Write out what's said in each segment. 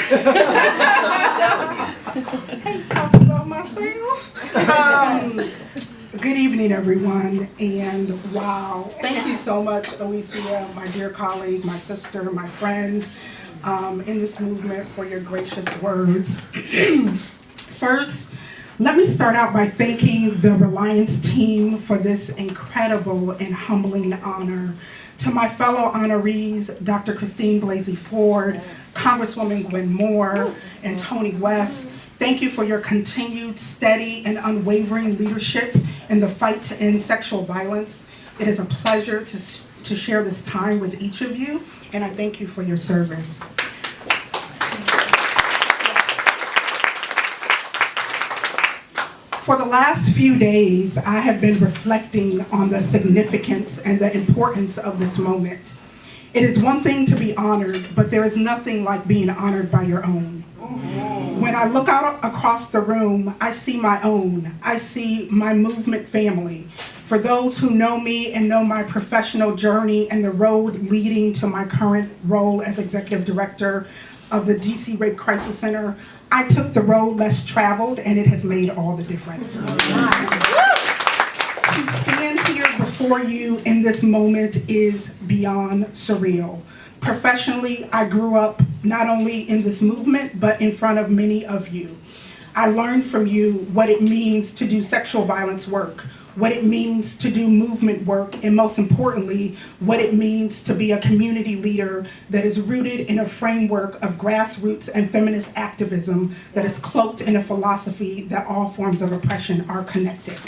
Hey, talk about myself. Good evening, everyone, and wow, thank you so much, Alicia, my dear colleague, my sister, my friend, in this movement for your gracious words. First, let me start out by thanking the RALIANCE team for this incredible and humbling honor. To my fellow honorees, Dr. Christine Blasey Ford, Congresswoman Gwen Moore, and Tony West, thank you for your continued steady and unwavering leadership in the fight to end sexual violence. It is a pleasure to share this time with each of you, and I thank you for your service. For the last few days, I have been reflecting on the significance and the importance of this moment. It is one thing to be honored, but there is nothing like being honored by your own. When I look out across the room, I see my own. I see my movement family. For those who know me and know my professional journey and the road leading to my current role as Executive Director of the DC Rape Crisis Center, I took the road less traveled, and it has made all the difference. To stand here before you in this moment is beyond surreal. Professionally, I grew up not only in this movement, but in front of many of you. I learned from you what it means to do sexual violence work, what it means to do movement work, and most importantly, what it means to be a community leader that is rooted in a framework of grassroots and feminist activism that is cloaked in a philosophy that all forms of oppression are connected.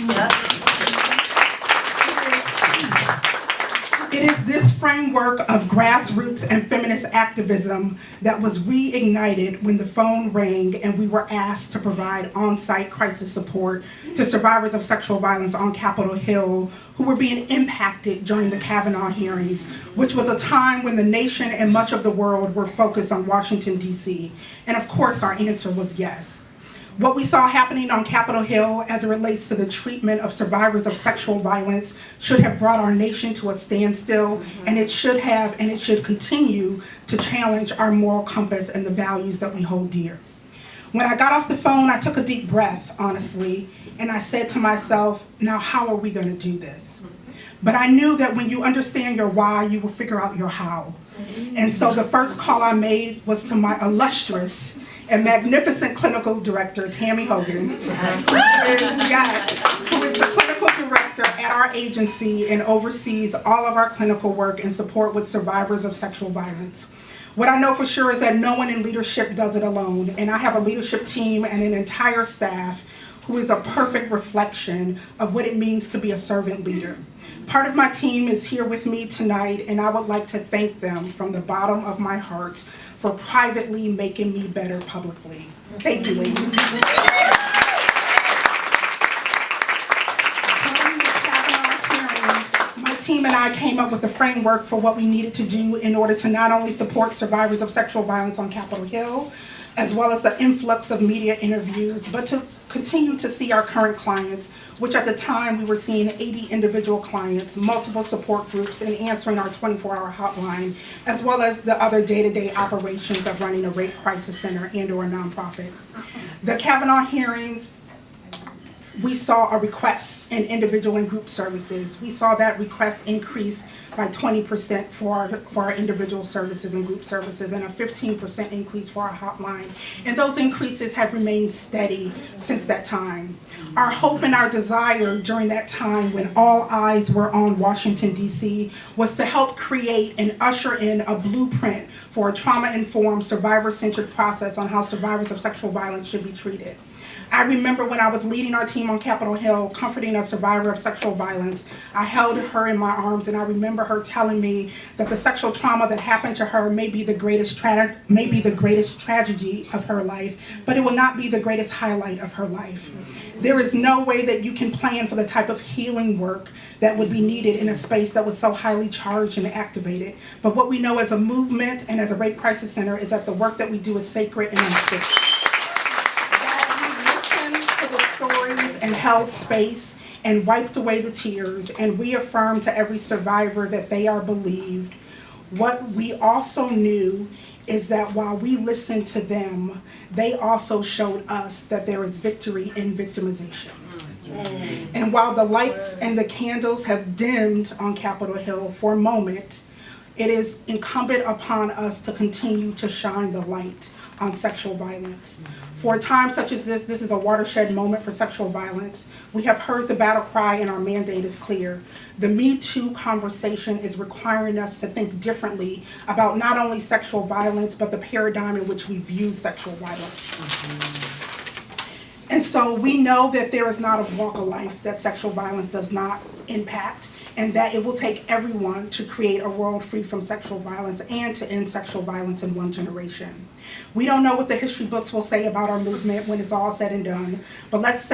It is this framework of grassroots and feminist activism that was reignited when the phone rang and we were asked to provide on-site crisis support to survivors of sexual violence on Capitol Hill who were being impacted during the Kavanaugh hearings, which was a time when the nation and much of the world were focused on Washington, D.C. And of course, our answer was yes. What we saw happening on Capitol Hill as it relates to the treatment of survivors of sexual violence should have brought our nation to a standstill, and it should have and it should continue to challenge our moral compass and the values that we hold dear. When I got off the phone, I took a deep breath, honestly, and I said to myself, now how are we going to do this? But I knew that when you understand your why, you will figure out your how. And so the first call I made was to my illustrious and magnificent clinical director, Tammy Hogan, who is the clinical director at our agency and oversees all of our clinical work and support with survivors of sexual violence. What I know for sure is that no one in leadership does it alone, and I have a leadership team and an entire staff who is a perfect reflection of what it means to be a servant leader. Part of my team is here with me tonight, and I would like to thank them from the bottom of my heart for privately making me better publicly. Thank you, ladies. During the Kavanaugh hearings, my team and I came up with a framework for what we needed to do in order to not only support survivors of sexual violence on Capitol Hill, as well as the influx of media interviews, but to continue to see our current clients, which at the time we were seeing 80 individual clients, multiple support groups, and answering our 24-hour hotline, as well as the other day-to-day operations of running a rape crisis center and or a nonprofit. The Kavanaugh hearings, we saw a request in individual and group services. We saw that request increase by 20% for our individual services and group services, and a 15% increase for our hotline. And those increases have remained steady since that time. Our hope and our desire during that time when all eyes were on Washington, D.C., was to help create and usher in a blueprint for a trauma-informed, survivor-centered process on how survivors of sexual violence should be treated. I remember when I was leading our team on Capitol Hill, comforting a survivor of sexual violence, I held her in my arms, and I remember her telling me that the sexual trauma that happened to her may be the greatest tragedy of her life, but it will not be the greatest highlight of her life. There is no way that you can plan for the type of healing work that would be needed in a space that was so highly charged and activated. But what we know as a movement and as a rape crisis center is that the work that we do is sacred and unscripted. And held space and wiped away the tears and reaffirmed to every survivor that they are believed. What we also knew is that while we listened to them, they also showed us that there is victory in victimization. And while the lights and the candles have dimmed on Capitol Hill for a moment, it is incumbent upon us to continue to shine the light on sexual violence. For a time such as this is a watershed moment for sexual violence. We have heard the battle cry and our mandate is clear. The Me Too conversation is requiring us to think differently about not only sexual violence, but the paradigm in which we view sexual violence. And so we know that there is not a walk of life that sexual violence does not impact, and that it will take everyone to create a world free from sexual violence and to end sexual violence in one generation. We don't know what the history books will say about our movement when it's all said and done, but let's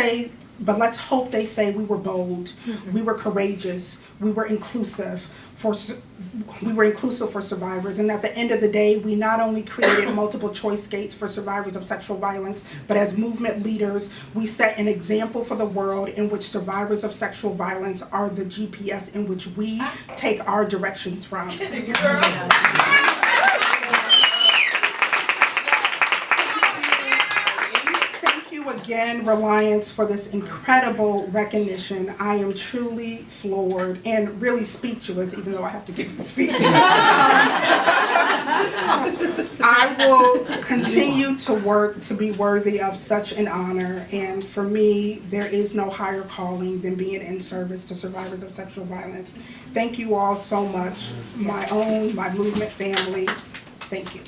hope they say we were bold, we were courageous, we were inclusive for survivors, and at the end of the day, we not only created multiple choice gates for survivors of sexual violence, but as movement leaders, we set an example for the world in which survivors of sexual violence are the GPS in which we take our directions from. Again, Reliance, for this incredible recognition. I am truly floored and really speechless, even though I have to give the speech. I will continue to work to be worthy of such an honor, and for me, there is no higher calling than being in service to survivors of sexual violence. Thank you all so much, my movement family. Thank you.